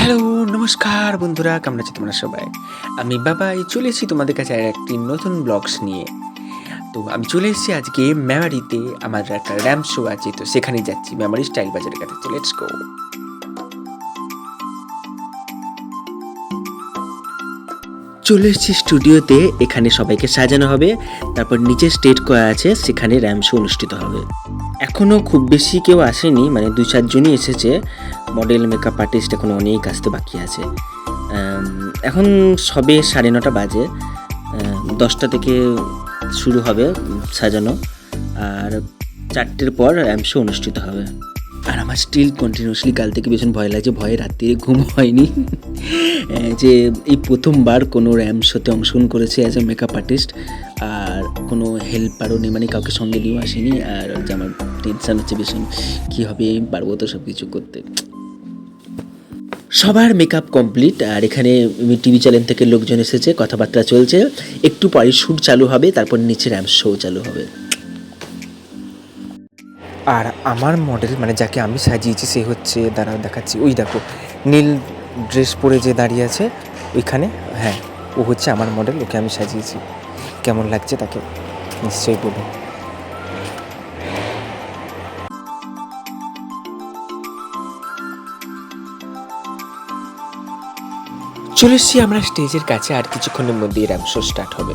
Hello নমস্কার বন্ধুরা, কেমন আছো তোমরা সবাই? আমি বাবাই চলে এসেছি তোমাদের কাছে আর একটি নতুন ব্লগস নিয়ে। তো আমি চলে এসেছি আজকে মেমারিতে, আমার একটা র্যাম্প শো আছে, তো সেখানেই যাচ্ছি মেমারি স্টাইল বাজারের কাছে। তো লেটস গো। চলে এসেছি স্টুডিওতে, এখানে সবাইকে সাজানো হবে, তারপর নিচে স্টেজ করা আছে, সেখানে র্যাম্প শো অনুষ্ঠিত হবে। এখনও খুব বেশি কেউ আসেনি, মানে 2-4 জনই এসেছে। মডেল, মেকআপ আর্টিস্ট এখনও অনেক আসতে বাকি আছে। এখন সবে 9:30 বাজে, 10টা থেকে শুরু হবে সাজানো, আর 4টের পর র্যাম্প শো অনুষ্ঠিত হবে। আর আমার স্টিল কন্টিনিউয়াসলি কাল থেকে ভীষণ ভয় লাগছে, ভয়ে রাত্রিরে ঘুম হয়নি। যে এই প্রথমবার কোনো র্যাম্প শোতে অংশগ্রহণ করেছে অ্যাজ এ মেকআপ আর্টিস্ট, আর কোনো হেল্পারও নেই, মানে কাউকে সঙ্গে নিয়েও আসেনি। আর যে আমার টেনশান হচ্ছে ভীষণ, কী হবে, পারবো তো সব কিছু করতে। সবার মেকআপ কমপ্লিট, আর এখানে টিভি চ্যানেল থেকে লোকজন এসেছে, কথাবার্তা চলছে। একটু পরে শ্যুট চালু হবে, তারপর নিচে র্যাম্প শো চালু হবে। আর আমার মডেল, মানে যাকে আমি সাজিয়েছি, সে হচ্ছে, দাঁড়াও দেখাচ্ছি, ওই দেখো নীল ড্রেস পরে যে দাঁড়িয়ে আছে ওইখানে, হ্যাঁ ও হচ্ছে আমার মডেল, ওকে আমি সাজিয়েছি। কেমন লাগছে তাকে নিশ্চয়ই বলুন। চলে এসছি আমরা স্টেজের কাছে, আর কিছুক্ষণের মধ্যেই র্যাম্প শো স্টার্ট হবে।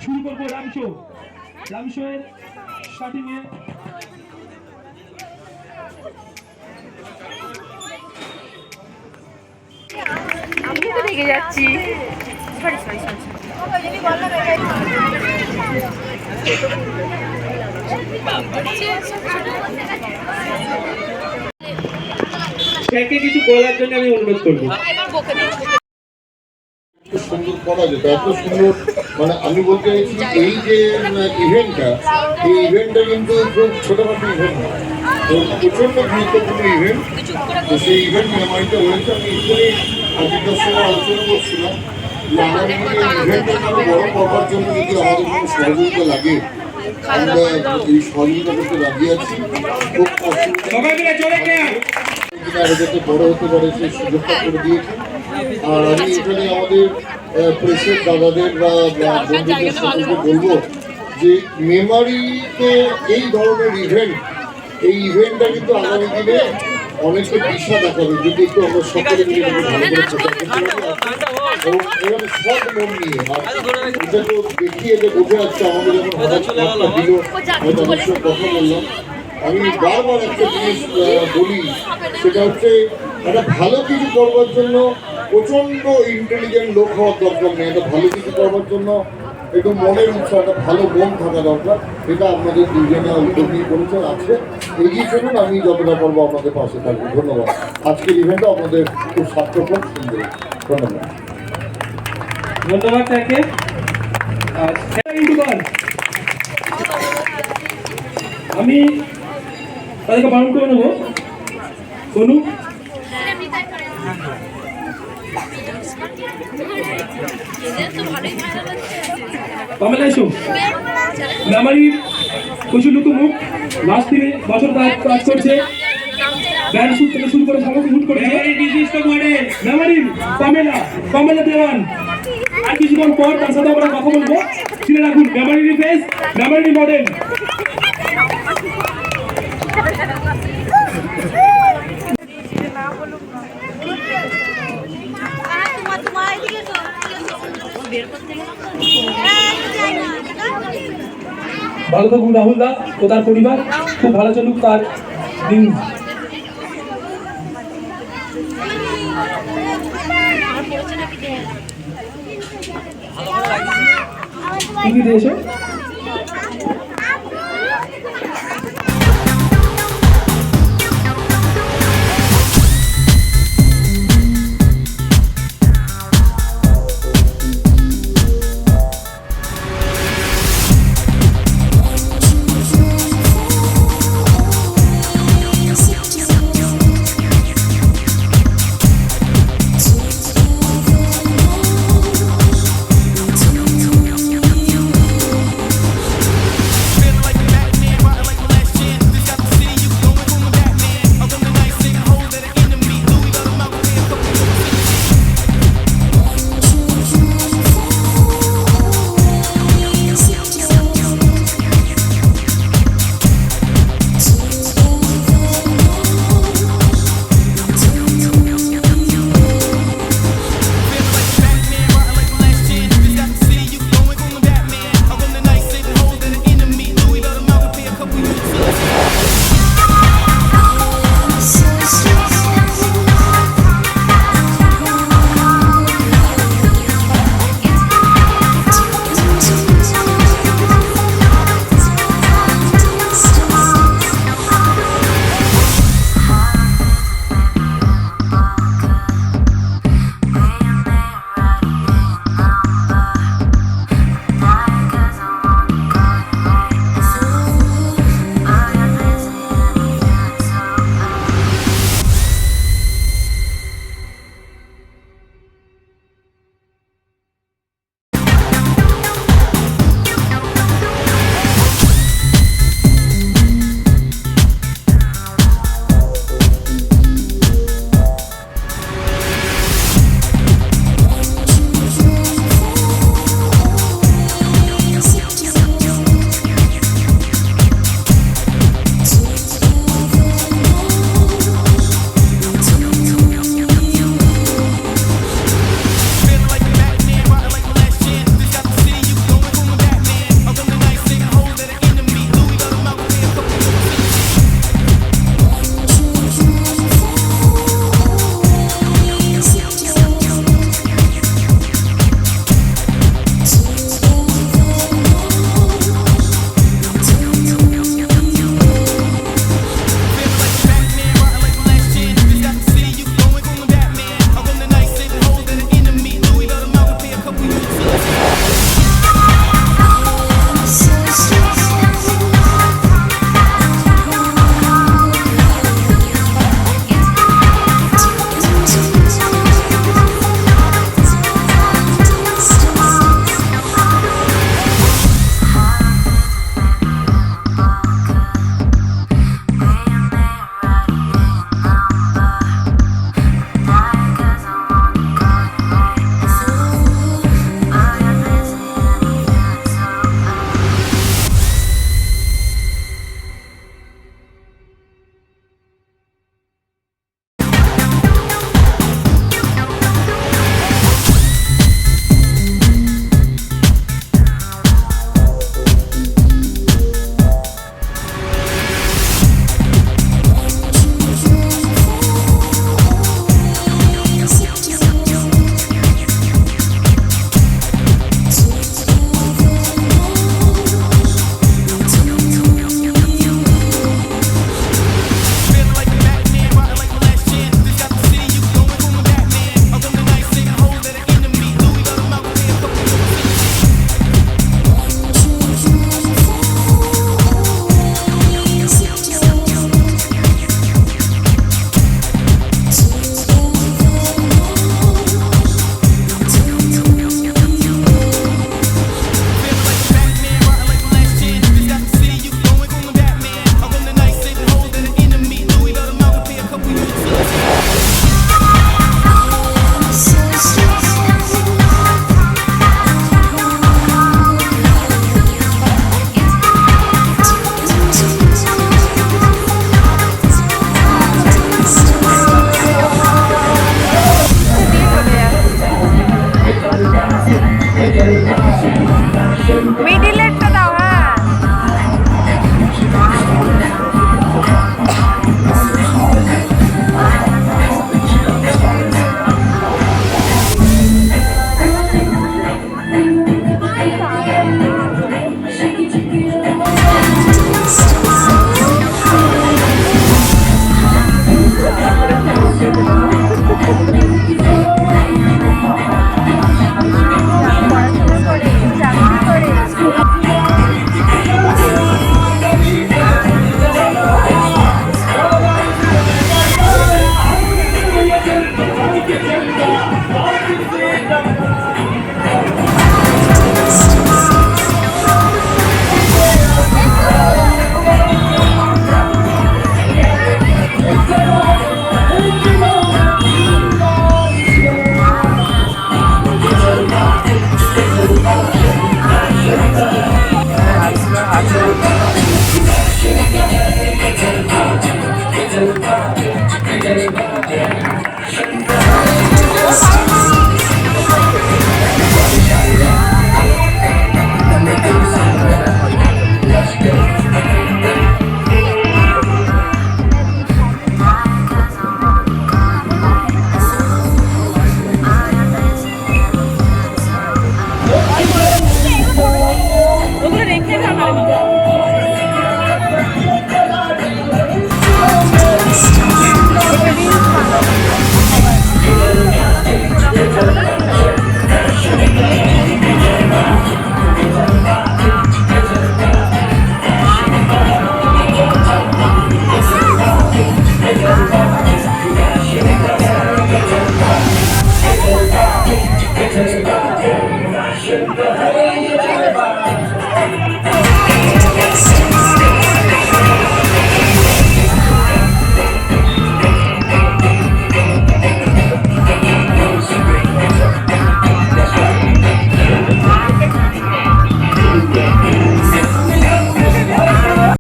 শুরু করবো র্যাম্প শো। র্যাম্প শো এর স্টার্টিং এ আমি তো রেগে যাচ্ছি। সরি সরি সরি কিছু বলার জন্য আমি অনুরোধ করবো। সুন্দর করা যেত, এত সুন্দর, মানে আমি বলতে চাইছি এই যে ইভেন্টটা, এই ইভেন্টটা কিন্তু খুব ছোটখাটো ইভেন্ট না, তো প্রচন্ড গুরুত্বপূর্ণ ইভেন্ট। তো সেই ইভেন্ট মেমারিতে হয়েছে। আমি এখানে আগেকার সময় আলোচনা করছিলাম যে আগামী দিনে ইভেন্টটা আরো বড় করবার জন্য যদি আমাদের কোনো সহযোগিতা লাগে, আমরা এই সহযোগিতা করতে রাজি আছি। খুব আরো যাতে বড় হতে পারে সেই সুযোগটা করে দিয়েছি। আর আমি এখানে আমাদের প্রেসের দাদাদের বা বন্ধুদের সকলকে বলবো যে মেমারিতে এই ধরনের ইভেন্ট, এই ইভেন্টটা কিন্তু আগামী দিনে অনেকটা দিশা দেখাবে যদি একটু আমরা সকলে মিলে ভালো করে প্রচার করতে পারি এবং এখানে সব মন নিয়ে। আর এটা তো দেখিয়ে যে বোঝা যাচ্ছে আমাদের যখন হঠাৎ একটা দিল, আমি তাদের সঙ্গে কথা বললাম, আমি বারবার একটা জিনিস বলি, সেটা হচ্ছে একটা ভালো কিছু করবার জন্য প্রচণ্ড ইন্টেলিজেন্ট লোক হওয়ার দরকার নেই। একটা ভালো কিছু করবার জন্য একটু মনের ইচ্ছা, একটা ভালো মন থাকা দরকার। এটা আপনাদের দুজনে উদ্যোগ নিয়ে করেছেন, আছে এগিয়ে চলুন। আমি যতটা পারবো আপনাদের পাশে থাকবো। ধন্যবাদ। আজকের ইভেন্টটা আপনাদের খুব সার্থক, সুন্দর। ধন্যবাদ। ধন্যবাদ তাকে। আমি তাদেরকে বারণ করে নেবো। বলুন মেমারির কৌশলুত মুখ লাস্ট 3 বছর কাজ করছে, ব্যান্ড শুট থেকে শুরু করে সমস্ত শুট করেছে। মেমারির কমেলা দেওয়ান। আর কিছুক্ষণ পর তার সাথে আমরা কথা বলবো। চিনে রাখুন, মেমারির ফেস, মেমারির মডেল। ভালো থাকুন রাহুল দা ও তার পরিবার, খুব ভালো চলুক তার দিন। তুমি দিয়েছো